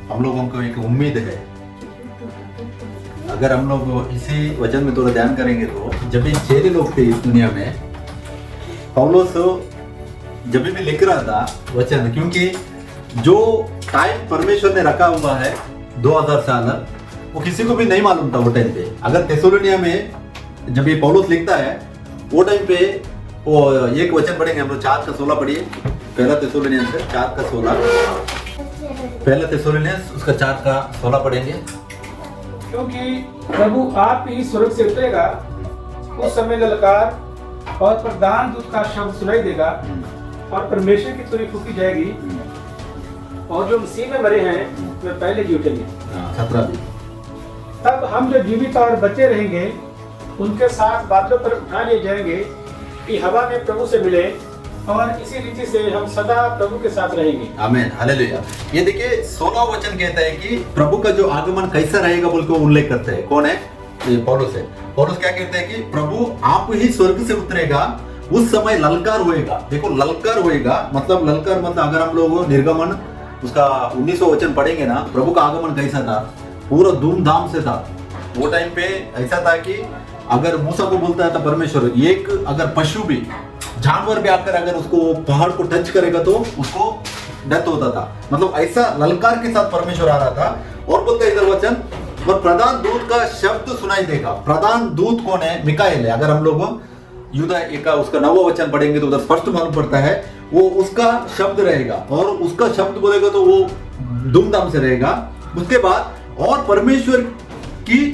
हम लोगों को एक उम्मीद है। अगर हम लोग इसी वचन में थोड़ा ध्यान करेंगे तो जब भी चेले लोग थे इस दुनिया में, पौलुस जब भी लिख रहा था वचन, क्योंकि जो टाइम परमेश्वर ने रखा हुआ है 2000 साल, वो किसी को भी नहीं मालूम था वो टाइम पे। अगर थेसलोनिया में जब ये पौलुस लिखता है वो टाइम पे, वो एक वचन पढ़ेंगे हम लोग 4:16 पढ़िए। पहला थेसलोनियंस 4:16, पहला थेसलोनियंस उसका 4:16 पढ़ेंगे। क्योंकि प्रभु आप ही स्वर्ग से उतरेगा, उस समय ललकार और प्रधान दूत का शब्द सुनाई देगा और परमेश्वर की तुरही फूंकी जाएगी और जो मसीह में मरे हैं वे पहले जी उठेंगे। 17 भी। तब हम जो जीवित और बचे रहेंगे उनके साथ बादलों पर उठा लिए जाएंगे कि हवा में प्रभु से मिले और इसी रीति से हम सदा प्रभु के साथ रहेंगे। आमीन, हालेलुया। ये देखिए 16 वचन कहता है कि प्रभु का जो आगमन कैसा रहेगा बोल के उल्लेख करते हैं। कौन है? ये पौलुस है। पौलुस क्या कहते हैं कि प्रभु आप ही स्वर्ग से उतरेगा, उस समय ललकार होएगा। देखो ललकार होएगा मतलब, ललकार मतलब अगर हम लोग निर्गमन उसका 19वां वचन पढ़ेंगे ना, प्रभु का आगमन कैसा था, पूरा धूमधाम से था। वो टाइम पे ऐसा था कि अगर मूसा को बोलता था परमेश्वर, एक अगर पशु भी, जानवर भी आकर अगर उसको पहाड़ को टच करेगा तो उसको डेथ होता था। मतलब ऐसा ललकार के साथ परमेश्वर आ रहा था। और बोलता है इधर वचन, और प्रधान दूत का शब्द सुनाई देगा। प्रधान दूत कौन है? मिकाएल है। अगर हम लोग यूदा एक उसका 9वां वचन पढ़ेंगे तो उधर स्पष्ट मालूम पड़ता है, वो उसका शब्द रहेगा और उसका शब्द बोलेगा तो वो धूमधाम से रहेगा। उसके बाद और परमेश्वर की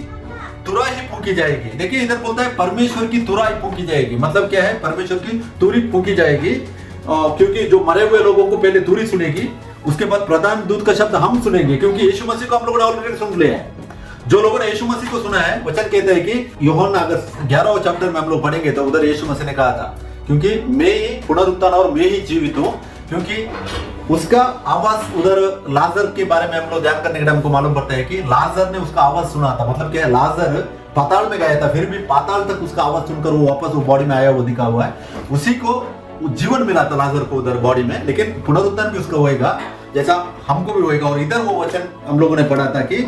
तुरही फूंकी जाएगी। देखिए इधर बोलता है परमेश्वर की तुरही फूंकी जाएगी। मतलब क्या है? परमेश्वर की तुरही फूंकी जाएगी, क्योंकि जो मरे हुए लोगों को पहले तुरही सुनेगी, उसके बाद प्रधान दूत का शब्द हम सुनेंगे, क्योंकि यीशु मसीह को हम लोगों ने ऑलरेडी सुन लिया है। जो लोगों ने यीशु मसीह को सुना है, वचन कहता है कि यूहन्ना अगर 11वें चैप्टर में हम लोग पढ़ेंगे तो उधर यीशु मसीह ने कहा था, क्योंकि मैं ही पुनरुत्थान और मैं ही जीवित हूँ। क्योंकि उसका आवाज उधर लाजर के बारे में हम लोग ध्यान करने के टाइम हमको मालूम पड़ता है कि लाजर ने उसका आवाज सुना था। मतलब क्या है? लाजर पाताल में गया था, फिर भी पाताल तक उसका आवाज सुनकर वो वापस वो बॉडी में आया, वो दिखा हुआ है। उसी को जीवन मिला था लाजर को उधर बॉडी में, लेकिन पुनरुत्थान भी उसका होएगा जैसा हमको भी होएगा। और इधर वो वचन हम लोगों ने पढ़ा था कि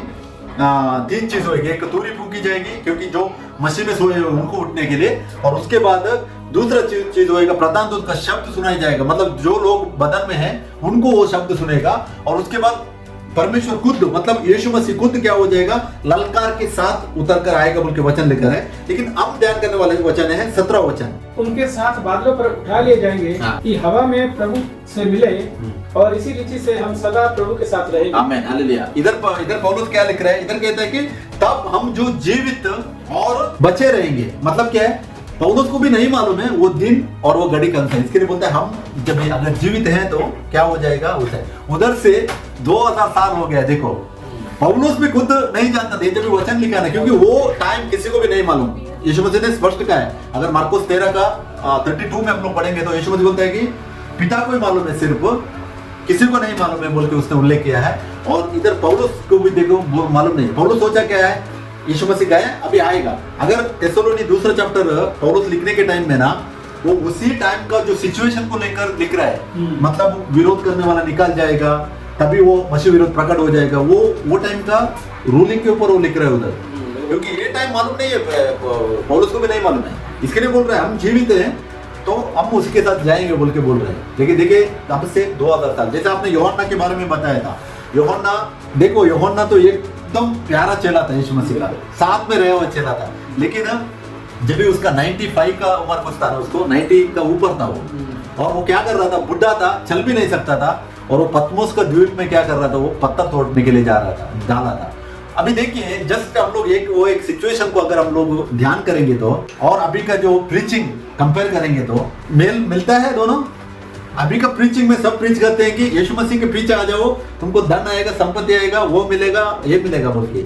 3 चीज होगी। एक तुरही फूंकी जाएगी, क्योंकि जो मसीह में सोए उनको उठने के लिए, और उसके बाद दूसरा चीज होएगा, प्रधान दूत का शब्द सुनाई जाएगा। मतलब जो लोग बदन में हैं उनको वो शब्द सुनेगा। और उसके बाद परमेश्वर खुद, मतलब यीशु मसीह खुद क्या हो जाएगा? ललकार के साथ उतर कर आएगा बोल के वचन लिखा है। लेकिन अब ध्यान करने वाले वचन है 17 वचन, उनके साथ बादलों पर उठा लिए जाएंगे कि हवा में प्रभु से मिले और इसी रीति से हम सदा प्रभु के साथ रहेंगे। आमीन, हालेलुया। इधर पौलुस क्या लिख रहा है? इधर कहता है कि तब हम जो जीवित और बचे रहेंगे। मतलब क्या है? पौलुस को भी नहीं मालूम है वो दिन और वो घड़ी कौन सा है। इसके लिए बोलता है हम जब अगर जीवित हैं तो क्या हो जाएगा उधर से 2000 साल हो गया। देखो पौलुस भी खुद नहीं जानता था जब वचन लिखा ना, क्योंकि वो टाइम किसी को भी नहीं मालूम। यीशु मसीह ने स्पष्ट कहा है। अगर मार्कुस 13:32 में हम लोग पढ़ेंगे तो यीशु मसीह बोलता है कि पिता को ही मालूम है, सिर्फ किसी को नहीं मालूम है बोल के उसने उल्लेख किया है। और इधर पौलुस को भी देखो मालूम नहीं। पौलुस सोचा क्या है? यीशु मसीह गए अभी आएगा। अगर थेसलोनी 2 चैप्टर पौलुस लिखने के टाइम में ना, वो उसी टाइम का जो सिचुएशन को लेकर लिख रहा है। मतलब विरोध करने वाला निकाल जाएगा, तभी वो मसीह विरोध प्रकट हो जाएगा। वो टाइम का रूलिंग के ऊपर वो लिख रहा है उधर, क्योंकि ये टाइम मालूम नहीं है, पौलुस को भी नहीं मालूम है। इसके लिए बोल रहे हैं हम जीवित हैं तो हम उसके साथ जाएंगे बोल के बोल रहे हैं। लेकिन देखिए अब से 2000 साल, जैसे आपने यूहन्ना के बारे में बताया था। यूहन्ना देखो, यूहन्ना तो एकदम प्यारा चेला था यीशु मसीह का, साथ में रहे हुआ चेला था। लेकिन जब भी उसका 95 का उम्र कुछ था ना, उसको 90 का ऊपर था वो, और वो क्या कर रहा था? बुढ़ा था, चल भी नहीं सकता था। और वो पतमोस का द्वीप में क्या कर रहा था? वो पत्थर तोड़ने के लिए जा रहा था, डाला था। अभी देखिए जस्ट हम लोग एक सिचुएशन को अगर हम लोग ध्यान करेंगे तो, और अभी का जो प्रीचिंग कंपेयर करेंगे तो मेल मिलता है दोनों। अभी का प्रीचिंग में सब प्रीच करते हैं कि यीशु मसीह के पीछे आ जाओ, तुमको धन आएगा, संपत्ति आएगा, वो मिलेगा, ये मिलेगा बोल के।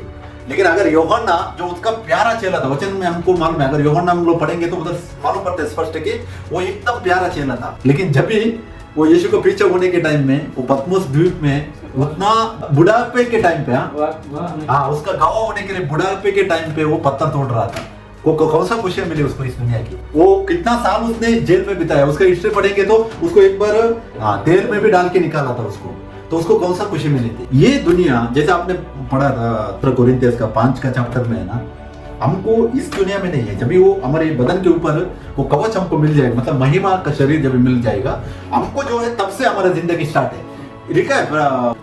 लेकिन अगर यूहन्ना जो उसका प्यारा चेला था, वचन में हमको मालूम है, अगर यूहन्ना हम लोग पढ़ेंगे तो उधर मालूम पड़ता है स्पष्ट कि वो एकदम प्यारा चेला था। लेकिन जब भी वो यीशु को पीछे होने के टाइम में, वो पतमोस द्वीप में उतना बुढ़ापे के टाइम पे, उसका गवाह होने के लिए बुढ़ापे के टाइम पे वो पत्थर तोड़ रहा था। वो कौन सा खुशियां मिली उसको इस दुनिया की? वो कितना साल उसने जेल में बिताया, उसका हिस्ट्री पढ़ेंगे तो उसको एक बार तेल में भी डाल के निकाला था उसको। तो उसको कौन सा खुशी मिली थी? ये दुनिया, जैसे आपने पढ़ा था कोरिन्थियंस का 5 का चैप्टर में है ना, हमको इस दुनिया में नहीं है। जब भी वो हमारे बदन के ऊपर वो कवच हमको मिल जाएगा, मतलब महिमा का शरीर जब मिल जाएगा हमको, जो है तब से हमारा जिंदगी स्टार्ट है। लिखा है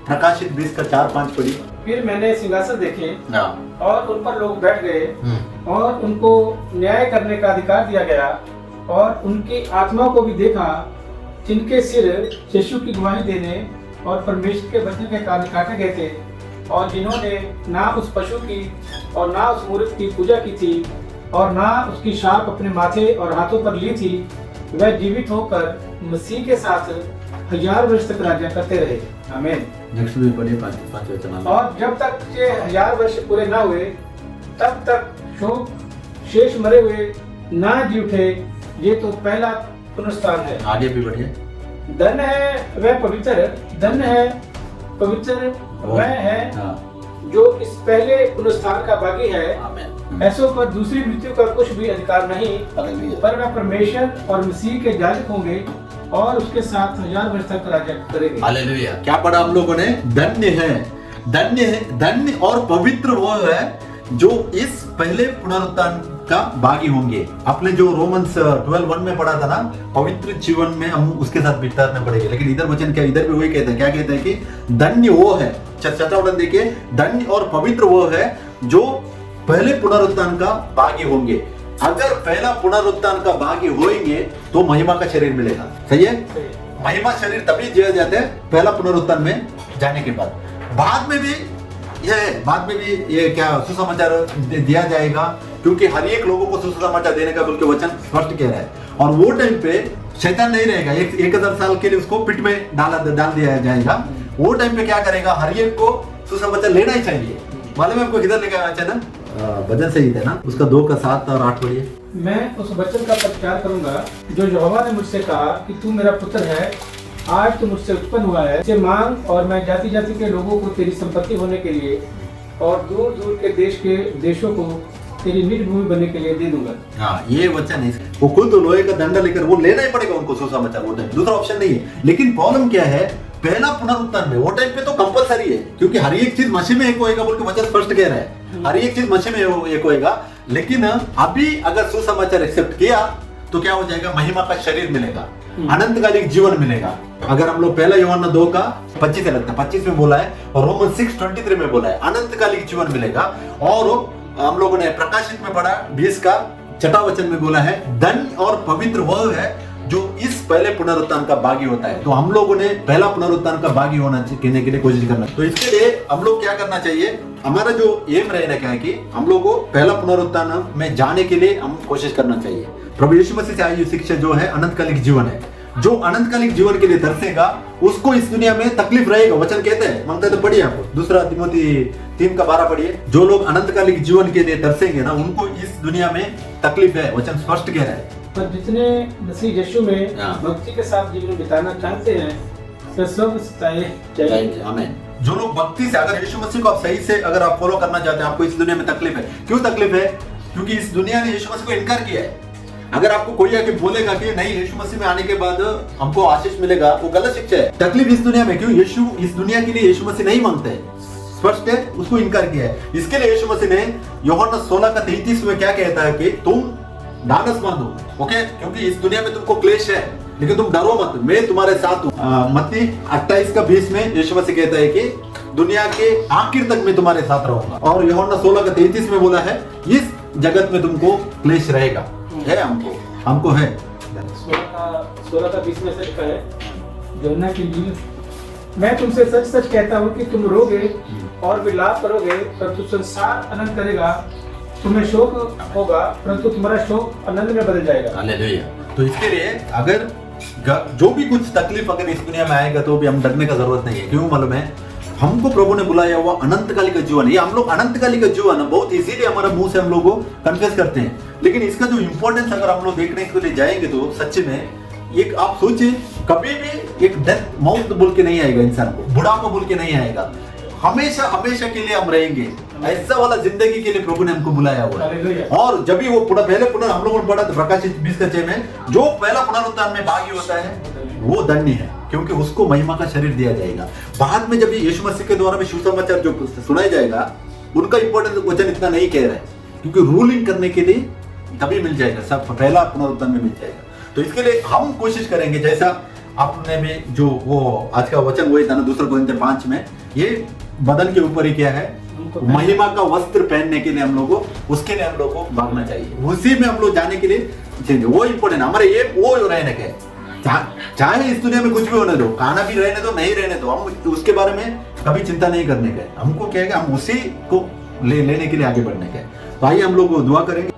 प्रकाशित 20 का 4-5 पढ़ी। फिर मैंने सिंहासन देखे और उन पर लोग बैठ गए और उनको न्याय करने का अधिकार दिया गया, और उनकी आत्मा को भी देखा जिनके सिर यीशु की गवाही देने और परमेश्वर के वचन के कारण काटे गए थे, और जिन्होंने ना उस पशु की और ना उस मूर्त की पूजा की थी और ना उसकी छाप अपने माथे और हाथों पर ली थी, वह जीवित होकर मसीह के साथ 1000 वर्ष तक राज्य करते रहे। आमीन। नेक्स्ट भी पढ़िए 5 वचन। और जब तक ये 1000 वर्ष पूरे ना हुए तब तक शोक शेष मरे हुए ना जी उठे। ये तो पहला पुनरुत्थान है। आगे भी बढ़िए। धन्य है वह पवित्र, धन्य है पवित्र वह है जो इस पहले पुनरुत्थान का भागी है। ऐसों पर दूसरी मृत्यु का कुछ भी अधिकार नहीं, पर वह परमेश्वर और मसीह के याजक होंगे और उसके साथ 1000 वर्ष तक राज्य करेंगे। हालेलुया। क्या पढ़ा हम लोगों ने? धन्य है, धन्य है, धन्य और पवित्र वो है जो इस पहले पुनरुत्थान का भागी होंगे। आपने जो रोमन्स 12:1 में पढ़ा था ना, पवित्र जीवन में हम उसके साथ बिताने पड़ेंगे। लेकिन इधर वचन क्या, इधर भी वही कहते हैं, क्या कहते हैं कि धन्य वो है, छठा वचन देखिए, धन्य और पवित्र वो है जो पहले पुनरुत्थान का भागी होंगे। अगर पहला पुनरुत्थान का भागी होंगे तो महिमा का शरीर मिलेगा। सही है? महिमा शरीर तभी जिया जाते हैं पहला पुनरुत्थान में जाने के बाद। बाद में भी ये क्या सुसमाचार दिया जाएगा, क्योंकि हर एक लोगों को सुसमाचार देने का बल्कि वचन स्पष्ट कह रहा है। और वो टाइम पे शैतान नहीं रहेगा, 1000 साल के लिए उसको पिट में डाल दिया जाएगा। वो टाइम पे क्या करेगा, हर एक को सुसमाचार लेना ही चाहिए। मालूम है आपको किधर लेकर आया ना, वचन सही है ना, उसका 2 का 7 और 8 पढ़िए। मैं उस वचन का प्रचार करूंगा जो यहोवा ने मुझसे कहा कि तू मेरा पुत्र है, आज तू मुझसे उत्पन्न हुआ है। इसे मांग और मैं जाति जाति के लोगों को तेरी संपत्ति होने के लिए और दूर दूर के देशों को तेरी निज भूमि बनने के लिए दे दूंगा। हाँ, ये वचन है। वो खुद लोहे का डंडा लेकर वो लेना ही पड़ेगा उनको सुसमाचार, वो टाइम दूसरा ऑप्शन नहीं है। लेकिन प्रॉब्लम क्या है, पहला पुनरुत्थान में वो टाइम पे तो कंपलसरी है, क्योंकि हर एक चीज मसीह में एक होएगा बोल के वचन स्पष्ट कह रहा है। हर एक चीज मसीह में एक होएगा। लेकिन अभी अगर सुसमाचार एक्सेप्ट किया तो क्या हो जाएगा, महिमा का शरीर मिलेगा, अनंतकालिक जीवन मिलेगा। अगर हम लोग पहला यूहन्ना 2 का 25 लगता है, 25 में बोला है, और रोमन 6:23 में बोला है अनंतकालिक जीवन मिलेगा। और हम लोगों ने प्रकाशित में पढ़ा 20 का 6 वचन में बोला है धन्य और पवित्र वह है जो इस पहले पुनरुत्थान का भागी होता है। तो हम लोगों ने पहला पुनरुत्थान का भागी होना चाहिए के लिए कोशिश करना। तो इसके लिए हम लोग क्या करना चाहिए, हमारा जो एम रहना क्या है कि हम लोग को पहला पुनरुत्थान में जाने के लिए हम कोशिश करना चाहिए। प्रभु यीशु मसीह से आई शिक्षा जो है अनंतकालिक जीवन है। जो अनंतकालिक जीवन के लिए तरसेगा उसको इस दुनिया में तकलीफ रहेगा। वचन कहते हैं, मांगते तो पढ़िए आपको 2 तिमोथी 3 का 12 पढ़िए। जो लोग अनंतकालिक जीवन के लिए तरसेंगे ना, उनको इस दुनिया में तकलीफ है, वचन स्पष्ट कह रहा है। पर जितने मसीह यीशु में भक्ति के साथ जीवन बिताना चाहते हैं, वे सब चाहिए। आमीन। जो लोग भक्ति से, अगर यीशु मसीह को आप सही से अगर आप फॉलो करना चाहते हैं, आपको इस दुनिया में तकलीफ है। क्यों तकलीफ है? क्योंकि इस दुनिया ने यीशु मसीह को इनकार किया है। अगर आपको कोई आके बोलेगा कि नहीं यीशु मसीह में आने के बाद हमको आशीष मिलेगा, वो गलत शिक्षा है। तकलीफ इस दुनिया में क्यों? यीशु इस दुनिया के लिए यीशु मसीह नहीं मांगते हैं, स्पष्ट है, उसको इनकार किया है। इसके लिए यीशु मसीह ने यूहन्ना 16 का 33 में क्या कहता है कि तुम ढाढ़स बांधो, ओके, क्योंकि इस दुनिया में तुमको क्लेश है, लेकिन तुम डरो मत, मैं तुम्हारे साथ हूँ। मत्ती 28 का 20 में यीशु मसीह कहता है कि दुनिया के आखिर तक मैं तुम्हारे साथ रहूंगा। और यूहन्ना 16 का 33 में बोला है इस जगत में तुमको क्लेश रहेगा। है हमको है। 16 का 20 में से लिखा है, यूहन्ना की इंजील, मैं तुमसे सच सच कहता हूँ कि तुम रोगे और विलाप करोगे, परंतु संसार आनंद करेगा। तुम्हें शोक होगा, परंतु तुम्हारा शोक आनंद में बदल जाएगा। हालेलुया। तो इसके लिए अगर जो भी कुछ तकलीफ अगर इस दुनिया में आएगा तो भी हम डरने का जरूरत नहीं है। क्यों मालूम है? हमको प्रभु ने बुलाया हुआ अनंतकालिक जीवन। ये हम लोग अनंतकालिक जीवन बहुत इजीली हमारे मुंह से हम लोग को कन्फेस करते हैं, लेकिन इसका जो इंपॉर्टेंस अगर हम लोग देखने के लिए जाएंगे तो सच्चे में एक आप सोचिए, कभी भी एक डेथ मौत बोल के नहीं आएगा इंसान को, बुढ़ापा बोल के नहीं आएगा। हमेशा हमेशा के लिए हम रहेंगे। ऐसा वाला जिंदगी के लिए प्रभु ने हमको बुलाया हुआ है। और जब भी वो पहले हम लोगों ने पढ़ा था प्रकाशित 20 का 6 में, जो पहला पुनरुत्थान में भागी होता है वो धन्य है। क्योंकि उसको महिमा का शरीर दिया जाएगा। बाद में जब ये यीशु मसीह के द्वारा में सुसमाचार जो सुनाया जाएगा, उनका इंपॉर्टेंट वचन इतना नहीं कह रहा है, क्योंकि रूलिंग करने के लिए तभी मिल जाएगा, सब पहला पुनरुत्थान में मिल जाएगा। तो इसके लिए हम कोशिश करेंगे, जैसा आपने भी जो वो आज का वचन वही था ना 2 कोरिन्थियर 5 में, ये बदन के ऊपर ही क्या है, महिमा का वस्त्र पहनने के लिए हम लोग को, उसके लिए हम लोग को भागना चाहिए, उसी में हम लोग जाने के लिए वो इंपॉर्टेंट हमारे ये वो रहने के, चाहे इस दुनिया में कुछ भी होने दो, खाना भी रहने दो नहीं रहने दो, हम उसके बारे में कभी चिंता नहीं करने का, हमको क्या है कि हम उसी को लेने के लिए आगे बढ़ने का। तो आइए हम लोग दुआ करेंगे।